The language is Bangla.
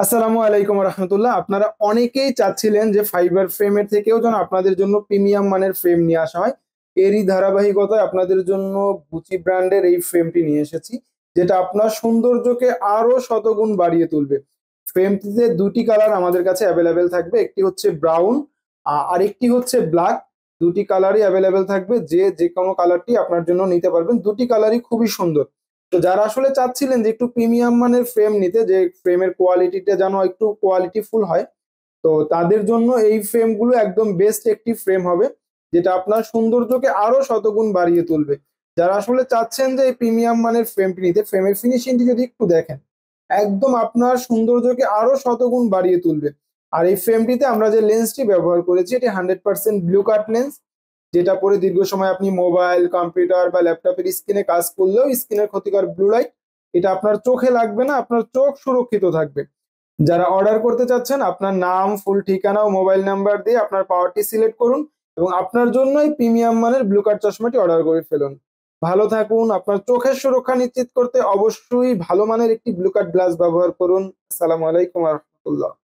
আসসালামু আলাইকুম রহমতুল্লাহ। আপনারা অনেকেই চাচ্ছিলেন যে ফাইবার ফ্রেমের থেকেও যেন আপনাদের জন্য প্রিমিয়াম মানের ফ্রেম নিয়ে আসা হয়। এরই ধারাবাহিকতায় আপনাদের জন্য গুচি ব্র্যান্ডের এই ফ্রেমটি নিয়ে এসেছি, যেটা আপনার সৌন্দর্যকে আরো শতগুণ বাড়িয়ে তুলবে। ফ্রেমটিতে দুটি কালার আমাদের কাছে অ্যাভেলেবেল থাকবে, একটি হচ্ছে ব্রাউন আর একটি হচ্ছে ব্ল্যাক। দুটি কালারই অ্যাভেলেবেল থাকবে, যে যে কোনো কালারটি আপনার জন্য নিতে পারবেন। দুটি কালারই খুবই সুন্দর। তো যারা আসলে চাচ্ছিলেন যে একটু প্রিমিয়াম মানের ফ্রেম নিতে, যে ফ্রেমের কোয়ালিটিটা যেন একটু কোয়ালিটিফুল হয়, তো তাদের জন্য এই ফ্রেমগুলো একদম বেস্ট একটি ফ্রেম হবে, যেটা আপনার সৌন্দর্যকে আরো শতগুণ বাড়িয়ে তুলবে। যারা আসলে চাচ্ছেন যে এই প্রিমিয়াম মানের ফ্রেমটি নিতে, ফ্রেমের ফিনিশিংটি যদি একটু দেখেন, একদম আপনার সৌন্দর্যকে আরো শতগুণ বাড়িয়ে তুলবে। আর এই ফ্রেমটিতে আমরা যে লেন্সটি ব্যবহার করেছি, এটি 100% ব্লু কাট লেন্স, যেটা পরে দীর্ঘ সময় আপনি মোবাইল, কম্পিউটার বা ল্যাপটপের স্ক্রিনে কাজ করলেও স্ক্রিনের ক্ষতিকর ব্লু লাইট এটা আপনার চোখে লাগবে না, আপনার চোখ সুরক্ষিত থাকবে। যারা অর্ডার করতে চাচ্ছেন, আপনার নাম, ফুল ঠিকানা ও মোবাইল নাম্বার দিয়ে আপনার পাওয়ারটি সিলেক্ট করুন এবং আপনার জন্যই প্রিমিয়াম মানের ব্লু কাট চশমাটি অর্ডার করে ফেলুন। ভালো থাকুন। আপনার চোখের সুরক্ষা নিশ্চিত করতে অবশ্যই ভালো মানের একটি ব্লু কাট গ্লাস ব্যবহার করুন। আসসালামু আলাইকুম রহমতুল্লাহ।